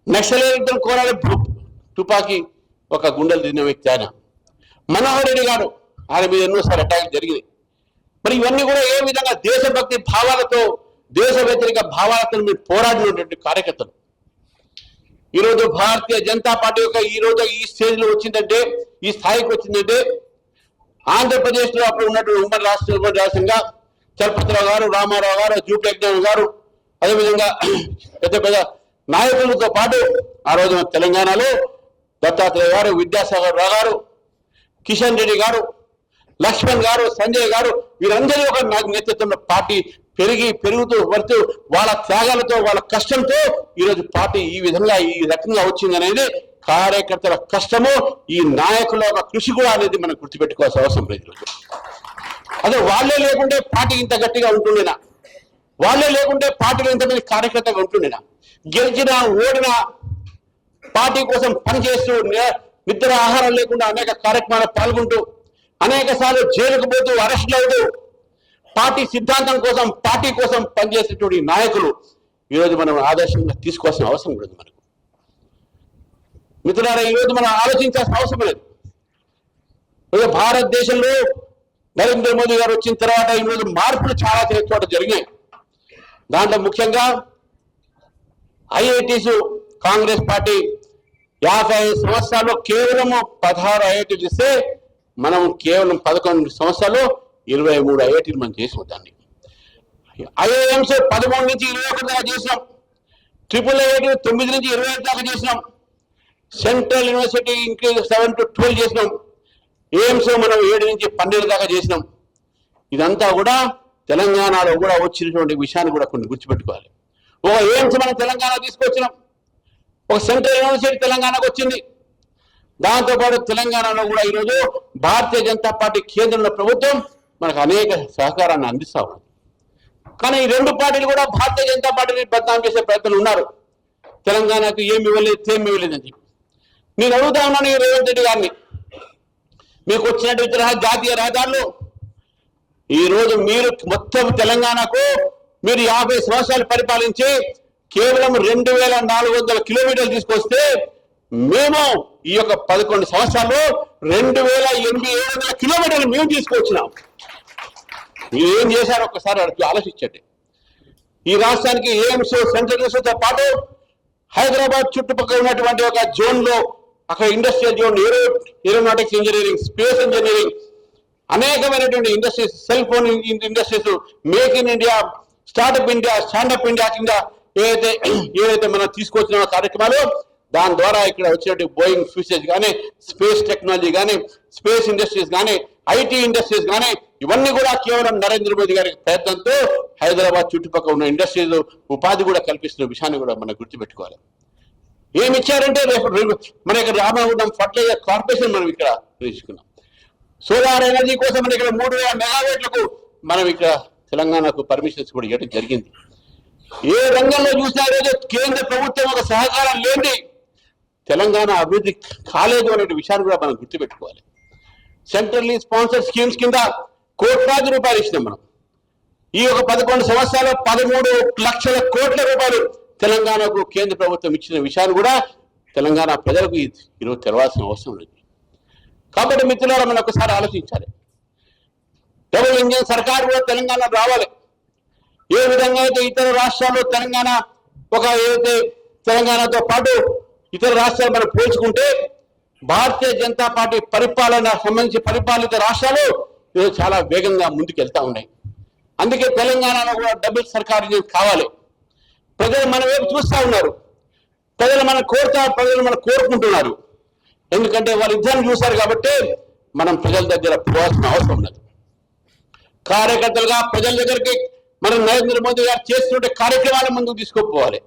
నక్సలైట్లను కోరాలి తుపాకీ ఒక గుండెలు తిన్న వ్యక్తి ఆయన. మనోహర్ రెడ్డి గారు, ఆయన మీద ఎన్నోసారి అటాక్ జరిగింది. మరి ఇవన్నీ కూడా ఏ విధంగా దేశభక్తి భావాలతో, దేశ వ్యతిరేక భావాలతో మీరు పోరాడినటువంటి కార్యకర్తలు. ఈరోజు భారతీయ జనతా పార్టీ యొక్క ఈరోజు ఈ స్టేజ్ లో వచ్చిందంటే, ఈ స్థాయికి వచ్చిందంటే, ఆంధ్రప్రదేశ్ లో అప్పుడు ఉన్నటువంటి ఉమ్మడి రాష్ట్రంగా చలపతిరావు గారు, రామారావు గారు, జూపేజ్ఞాన్ గారు, అదేవిధంగా పెద్ద పెద్ద నాయకులతో పాటు ఆ రోజు తెలంగాణలో దత్తాత్రేయ గారు, విద్యాసాగర్ రావు గారు, కిషన్ రెడ్డి గారు, లక్ష్మణ్ గారు, సంజయ్ గారు, వీరందరూ ఒక నేతృత్వంలో పార్టీ పెరుగుతూ వస్తూ వాళ్ళ త్యాగాలతో, వాళ్ళ కష్టంతో ఈరోజు పార్టీ ఈ విధంగా ఈ రకంగా వచ్చింది అనేది కార్యకర్తల కష్టము, ఈ నాయకుల ఒక కృషి కూడా అనేది మనం గుర్తుపెట్టుకోవాల్సిన అవసరం లేదు. అదే వాళ్ళే లేకుంటే పార్టీ ఇంత గట్టిగా ఉంటుండేనా, వాళ్ళే లేకుంటే పార్టీలో ఇంతమంది కార్యకర్తగా ఉంటుండేనా. గెలిచిన ఓడిన పార్టీ కోసం పనిచేస్తూ నిద్ర ఆహారం లేకుండా అనేక కార్యక్రమాలు పాల్గొంటూ అనేక సార్లు జైలుకు పోతూ అరెస్టులు అవుతూ పార్టీ సిద్ధాంతం కోసం, పార్టీ కోసం పనిచేసేటువంటి నాయకులు ఈరోజు మనం ఆదర్శంగా తీసుకోవాల్సిన అవసరం లేదు మనకు. మిత్రులారా, ఈరోజు మనం ఆలోచించాల్సిన అవసరం లేదు. భారతదేశంలో నరేంద్ర మోదీ గారు వచ్చిన తర్వాత ఈరోజు మార్పులు చాలా చోట జరిగాయి. దాంట్లో ముఖ్యంగా ఐఐటీస్, కాంగ్రెస్ పార్టీ 55 సంవత్సరాల్లో కేవలం 16 ఐఐటీలు ఇస్తే మనం కేవలం 11 సంవత్సరాలు 23 ఐఐటీలు మనం చేసాం. దాన్ని ఐఐఎంస్ 13 నుంచి 21 దాకా చేసినాం. ట్రిపుల్ ఐఐటీ 9 నుంచి 25 దాకా చేసినాం. సెంట్రల్ యూనివర్సిటీ ఇంక్రీజ్ 7 to 12 చేసినాం. ఎయిమ్స్ మనం 7 నుంచి 12 దాకా చేసినాం. ఇదంతా కూడా తెలంగాణలో కూడా వచ్చినటువంటి విషయాన్ని కూడా కొన్ని గుర్తుపెట్టుకోవాలి. ఒక ఎయిమ్స్ మనం తెలంగాణ తీసుకొచ్చినాం, ఒక సెంట్రల్ యూనివర్సిటీ తెలంగాణకు వచ్చింది. దాంతోపాటు తెలంగాణలో కూడా ఈరోజు భారతీయ జనతా పార్టీ కేంద్రంలో ప్రభుత్వం మనకు అనేక సహకారాన్ని అందిస్తా ఉంది. కానీ ఈ రెండు పార్టీలు కూడా భారతీయ జనతా పార్టీని బదనాం చేసే ప్రయత్నం ఉన్నారు. తెలంగాణకు ఏమి ఇవ్వలేదని చెప్పి నేను అడుగుతా ఉన్నాను ఈ రేవంత్ రెడ్డి గారిని, మీకు వచ్చినట్టు జాతీయ రహదారులు ఈరోజు మీరు మొత్తం తెలంగాణకు మీరు 50 సంవత్సరాలు పరిపాలించి కేవలం 2400 కిలోమీటర్లు తీసుకొస్తే మేము ఈ యొక్క 11 సంవత్సరాల్లో 2800 కిలోమీటర్లు మేము తీసుకొచ్చినాం. మీరు ఏం చేశారు ఒక్కసారి ఆలోచించండి. ఈ రాష్ట్రానికి ఎయిమ్స్, సెంట్రల్ యూనివర్సిటీతో పాటు హైదరాబాద్ చుట్టుపక్కల ఉన్నటువంటి ఒక జోన్ లో అక్కడ industrial zone, aeronautics engineering, space engineering, అనేకమైనటువంటి industries, cell phone industries, make in India, startup India, standup India కింద ఏదైతే మనం తీసుకొచ్చిన కార్యక్రమాలు, దాని ద్వారా ఇక్కడ వచ్చినట్టు బోయింగ్ ఫ్యూచర్స్ కానీ, స్పేస్ టెక్నాలజీ కానీ, స్పేస్ ఇండస్ట్రీస్ కానీ, ఐటీ ఇండస్ట్రీస్ కానీ, ఇవన్నీ కూడా కేవలం నరేంద్ర మోదీ గారి ప్రయత్నంతో హైదరాబాద్ చుట్టుపక్కల ఉన్న ఇండస్ట్రీస్ ఉపాధి కూడా కల్పిస్తున్న విషయాన్ని కూడా మనం గుర్తుపెట్టుకోవాలి. ఏమి ఇచ్చారంటే మన ఇక్కడ రామగుండం ఫర్టిలైజర్ కార్పొరేషన్ మనం ఇక్కడ తీసుకున్నాం. సోలార్ ఎనర్జీ కోసం మన ఇక్కడ 3000 మెగావాట్లకు మనం ఇక్కడ తెలంగాణకు పర్మిషన్స్ కూడా ఇవ్వడం జరిగింది. ఏ రంగంలో చూసినా రోజు కేంద్ర ప్రభుత్వం ఒక సహకారం లేని తెలంగాణ అభివృద్ధి కాలేదు అనే విషయాన్ని కూడా మనం గుర్తుపెట్టుకోవాలి. సెంట్రల్లీ స్పాన్సర్డ్ స్కీమ్స్ కింద కోట్లాది రూపాయలు ఇచ్చినాం మనం. ఈ ఒక 11 సంవత్సరాలు 13 లక్షల కోట్ల రూపాయలు తెలంగాణకు కేంద్ర ప్రభుత్వం ఇచ్చిన విషయాన్ని కూడా తెలంగాణ ప్రజలకు ఈరోజు తెలవాల్సిన అవసరం లేదు. కాబట్టి మిత్రులారా, మనం ఒకసారి ఆలోచించాలి. డబుల్ ఇంజిన్ సర్కార్ కూడా తెలంగాణ రావాలి. ఏ విధంగా అయితే ఇతర రాష్ట్రాల్లో తెలంగాణ ఏదైతే తెలంగాణతో పాటు ఇతర రాష్ట్రాలు మనం పోల్చుకుంటే భారతీయ జనతా పార్టీ పరిపాలన సంబంధించి పరిపాలిత రాష్ట్రాలు ఈరోజు చాలా వేగంగా ముందుకు వెళ్తా ఉన్నాయి. అందుకే తెలంగాణలో కూడా డబుల్ సర్కార్ కావాలి. ప్రజలు మన వైపు చూస్తూ ఉన్నారు, ప్రజలు మనం కోరుకుంటున్నారు. ఎందుకంటే వాళ్ళిద్దరిని చూశారు కాబట్టి మనం ప్రజల దగ్గర పోవాల్సిన అవసరం ఉన్నది. కార్యకర్తలుగా ప్రజల దగ్గరికి మనం నరేంద్ర మోదీ గారు చేస్తున్న కార్యక్రమాలను ముందుకు తీసుకుపోవాలి.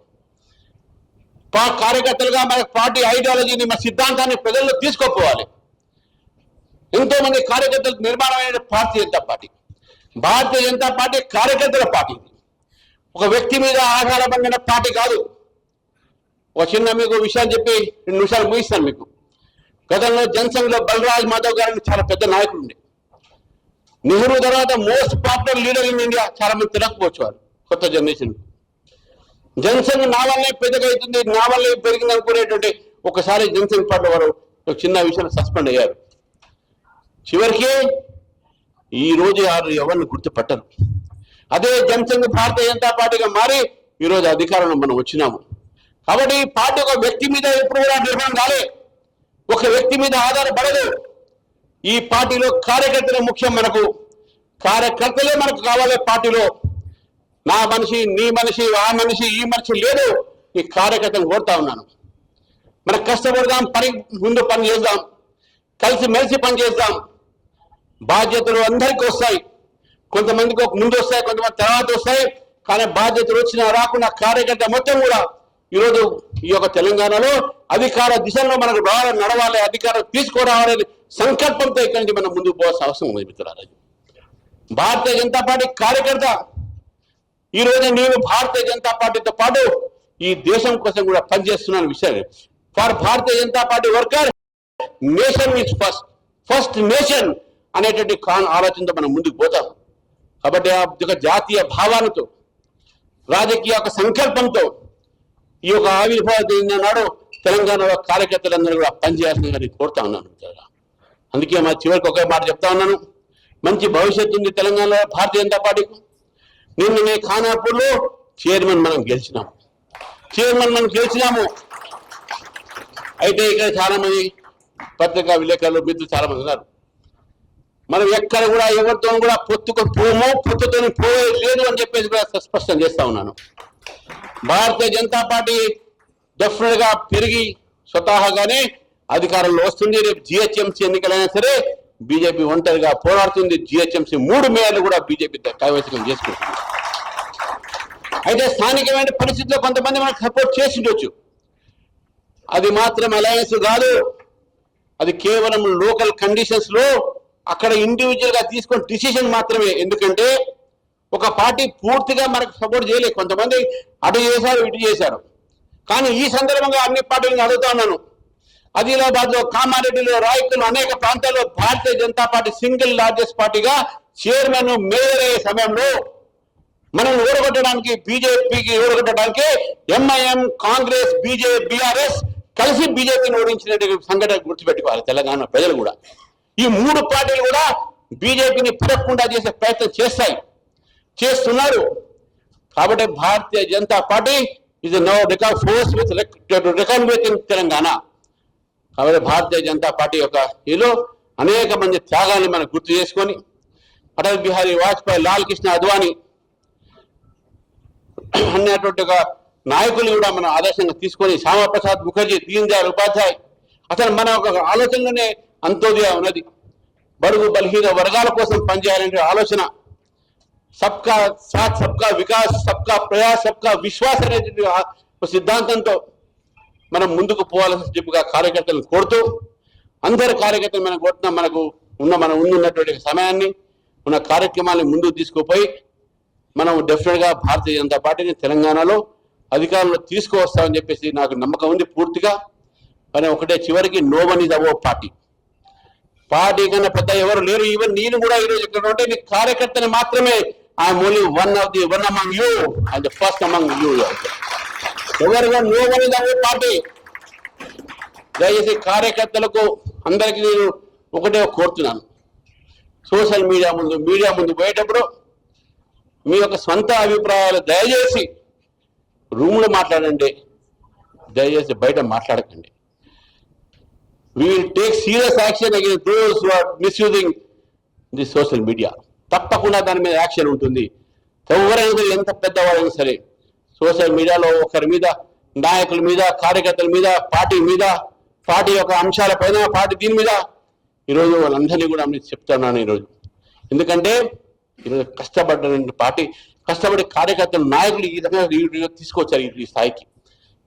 కార్యకర్తలుగా మన పార్టీ ఐడియాలజీని, మన సిద్ధాంతాన్ని ప్రజల్లో తీసుకుపోవాలి. ఎంతో మంది కార్యకర్తలకు నిర్మాణమైన భారతీయ జనతా పార్టీ. భారతీయ జనతా పార్టీ కార్యకర్తల పార్టీ, ఒక వ్యక్తి మీద ఆధారపడిన పార్టీ కాదు. ఒక చిన్న మీకు విషయాలు చెప్పి 2 నిమిషాలు ముగిస్తాను మీకు. గతంలో జనసంఘ్లో బలరాజ్ మాధవ్ గారిని చాలా పెద్ద నాయకుడు ఉండే. నెహ్రూ తర్వాత most popular leader in India. చాలా మంది తిరగకపోవచ్చు వారు కొత్త జనరేషన్. జనసంఘ్ నా వల్లే పెద్దగా అవుతుంది, నా వల్లే పెరిగింది అనుకునేటువంటి ఒకసారి జనసంఘ్ పార్టీ వారు ఒక చిన్న విషయంలో సస్పెండ్ అయ్యారు. చివరికి ఈ రోజు ఎవరిని గుర్తుపట్టరు. అదే జనసంఘ్ భారతీయ జనతా పార్టీగా మారి ఈరోజు అధికారంలో మనం వచ్చినాము. కాబట్టి ఈ పార్టీ ఒక వ్యక్తి మీద ఎప్పుడు కూడా నిర్మాణం కాలే, ఒక వ్యక్తి మీద ఆధారపడదు. ఈ పార్టీలో కార్యకర్తలే ముఖ్యం. మనకు కార్యకర్తలే మనకు కావాలి. పార్టీలో నా మనిషి, నీ మనిషి, ఆ మనిషి, ఈ మనిషి లేదు. ఈ కార్యకర్తను కోరుతా ఉన్నాను. మనం కష్టపడదాం, ముందు పని చేద్దాం, కలిసి మెలిసి పని చేద్దాం. బాధ్యతలు అందరికీ వస్తాయి. కొంతమందికి ఒక ముందు వస్తాయి, కొంతమంది తర్వాత వస్తాయి. కానీ బాధ్యతలు వచ్చినా రాకుండా కార్యకర్త మొత్తం కూడా ఈరోజు ఈ యొక్క తెలంగాణలో అధికార దిశలో మనకు నడవాలి, అధికారం తీసుకురావాలనే సంకల్పంతో ఇక్కడి నుంచి మనం ముందుకు పోవాల్సిన అవసరం ఉంది మిత్రులారా. భారతీయ జనతా పార్టీ కార్యకర్త ఈ రోజు నేను భారతీయ జనతా పార్టీతో పాటు ఈ దేశం కోసం కూడా పనిచేస్తున్నాను. విషయం for Bharatiya Janata party worker nation is first nation అనేటువంటి ఆలోచనతో మనం ముందుకు పోతాం. కాబట్టి ఆ యొక్క జాతీయ భావాలతో, రాజకీయ ఒక సంకల్పంతో ఈ యొక్క ఆవిర్భావ నాడు తెలంగాణలో కార్యకర్తలందరూ కూడా పనిచేయాల్సిందిగా నేను కోరుతా ఉన్నాను. అందుకే మా చివరికి ఒకే మాట చెప్తా ఉన్నాను. మంచి భవిష్యత్తు ఉంది తెలంగాణలో భారతీయ జనతా పార్టీకి. నిన్న ఖానాపూర్లో చైర్మన్ మనం గెలిచినాము. అయితే ఇక్కడ చాలా మంది పత్రికా విలేకరులు మిత్రులు చాలా మంది ఉన్నారు. మనం ఎక్కడ కూడా ఎవరితో కూడా పొత్తుతో పోయే లేదు అని చెప్పేసి కూడా స్పష్టం చేస్తా ఉన్నాను. భారతీయ జనతా పార్టీ డెఫినెట్ గా పెరిగి స్వతహాగానే అధికారంలో వస్తుంది. రేపు జిహెచ్ఎంసీ ఎన్నికలైనా సరే బీజేపీ ఒంటరిగా పోరాడుతుంది. జిహెచ్ఎంసీ 3 మేయర్లు కూడా బీజేపీ కైవసం చేసుకుంటుంది. అయితే స్థానికమైన పరిస్థితుల్లో కొంతమంది మనకు సపోర్ట్ చేసి ఉండొచ్చు. అది మాత్రం అలయన్స్ కాదు. అది కేవలం లోకల్ కండిషన్స్ లో అక్కడ ఇండివిజువల్ గా తీసుకున్న డిసిషన్ మాత్రమే. ఎందుకంటే ఒక పార్టీ పూర్తిగా మనకు సపోర్ట్ చేయలేదు. కొంతమంది అటు చేశారు, ఇటు చేశారు. కానీ ఈ సందర్భంగా అన్ని పార్టీలను అడుగుతా ఉన్నాను. ఆదిలాబాద్ లో, కామారెడ్డిలో, రాయకల్ అనేక ప్రాంతాల్లో భారతీయ జనతా పార్టీ సింగిల్ లార్జెస్ట్ పార్టీగా చైర్మన్, మేయర్ అయ్యే సమయంలో మనం ఓడగొట్టడానికి, బీజేపీకి ఓడగొట్టడానికి ఎంఐఎం, కాంగ్రెస్, బీఆర్ఎస్ కలిసి బీజేపీని ఓడించిన సంఘటన గుర్తుపెట్టుకోవాలి తెలంగాణ ప్రజలు కూడా. ఈ 3 పార్టీలు కూడా బీజేపీని పెరగకుండా చేసే ప్రయత్నం చేస్తున్నారు. కాబట్టి Bharatiya Janata Party is no force with reckon with in Telangana. కాబట్టి భారతీయ జనతా పార్టీ యొక్క ఈలో అనేక మంది త్యాగాన్ని మనం గుర్తు చేసుకొని అటల్ బిహారీ వాజ్పేయి, లాల్ కృష్ణ అద్వానీ అనేటువంటి ఒక నాయకులు కూడా మనం ఆదర్శంగా తీసుకొని, శ్యామప్రసాద్ ముఖర్జీ, దీన్ దయాళ్ ఉపాధ్యాయ్, అసలు మన ఒక ఆలోచనలోనే అంత్యోదయ ఉన్నది. బడుగు బలహీన వర్గాల కోసం పనిచేయాలనే ఆలోచన, సబ్కా సాత్, సబ్కా వికాస్, సబ్కా ప్రయాస్, సబ్కా విశ్వాస్ అనేటువంటి సిద్ధాంతంతో మనం ముందుకు పోవాలని చెప్పిగా కార్యకర్తలను కోరుతూ, అందరి కార్యకర్తలు మనం కోరుతున్నా మనకు ఉన్నటువంటి సమయాన్ని, ఉన్న కార్యక్రమాన్ని ముందుకు తీసుకుపోయి మనం డెఫినెట్ గా భారతీయ జనతా పార్టీని తెలంగాణలో అధికారంలో తీసుకువస్తామని చెప్పేసి నాకు నమ్మకం ఉంది పూర్తిగా. కానీ ఒకటే, చివరికి no one is our party కన్నా పెద్ద ఎవరు లేరు. ఈవెన్ నేను కూడా ఈరోజు ఇక్కడ ఉంటే నీ కార్యకర్తని మాత్రమే. I'm only one among you and first among you. ఎవరుగా no one is our party. దయచేసి కార్యకర్తలకు అందరికీ నేను ఒకటే కోరుతున్నాను, సోషల్ మీడియా ముందు పోయేటప్పుడు మీ యొక్క సొంత అభిప్రాయాలు దయచేసి రూమ్లో మాట్లాడండి, దయచేసి బయట మాట్లాడకండి. We will take serious action against those who are misusing the social media. తప్పకుండా దాని మీద యాక్షన్ ఉంటుంది. ఎవరైనా ఎంత పెద్దవాళ్ళైనా సరే సోషల్ మీడియాలో ఒకరి మీద, నాయకుల మీద, కార్యకర్తల మీద, పార్టీ మీద, పార్టీ యొక్క అంశాల పైన, పార్టీ దీని మీద ఈరోజు వాళ్ళందరినీ కూడా చెప్తున్నాను ఈరోజు. ఎందుకంటే ఈరోజు కష్టపడ్డ పార్టీ, కష్టపడి కార్యకర్తలు, నాయకులు ఈ విధంగా తీసుకొచ్చారు ఈ స్థాయికి.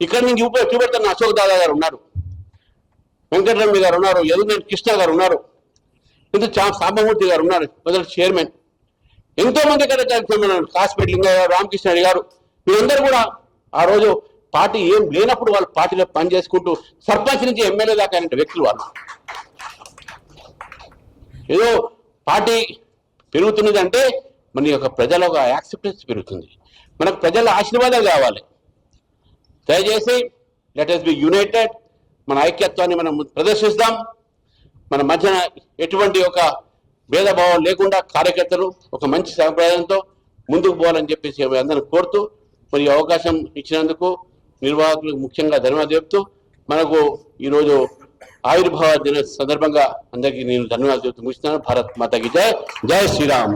ఇక్కడ నుంచి చూపెడుతున్న అశోక్ దాదా గారు ఉన్నారు, వెంకటరమణ గారు ఉన్నారు, యదునేని కృష్ణ గారు ఉన్నారు, సాంబమూర్తి గారు ఉన్నారు, మొదటి చైర్మన్. ఎంతో మంది కార్యక్రమం, కాసిపేట లింగయ్య గారు, రామకృష్ణ గారు, వీరందరూ కూడా ఆ రోజు పార్టీ ఏం లేనప్పుడు వాళ్ళు పార్టీలో పని చేసుకుంటూ సర్పంచ్ నుంచి ఎమ్మెల్యే దాకా అయిన వ్యక్తులు వాళ్ళు. ఏదో పార్టీ పెరుగుతున్నదంటే మన యొక్క ప్రజల ఒక యాక్సెప్టెన్స్ పెరుగుతుంది, మనకు ప్రజల ఆశీర్వాదాలు కావాలి. దయచేసి లెట్ us బి యునైటెడ్, మన ఐక్యత్వాన్ని మనం ప్రదర్శిస్తాం. మన మధ్యన ఎటువంటి ఒక భేదభావం లేకుండా కార్యకర్తలు ఒక మంచి సంప్రదాయంతో ముందుకు పోవాలని చెప్పేసి అందరిని కోరుతూ, మరి అవకాశం ఇచ్చినందుకు నిర్వాహకులకు ముఖ్యంగా ధన్యవాదాలు చెప్తూ, మనకు ఈరోజు ఆవిర్భావ దిన సందర్భంగా అందరికీ నేను ధన్యవాదాలు చెప్తూ ముగిస్తున్నాను. భారత్ మాతాకి జై, జై శ్రీరామ్.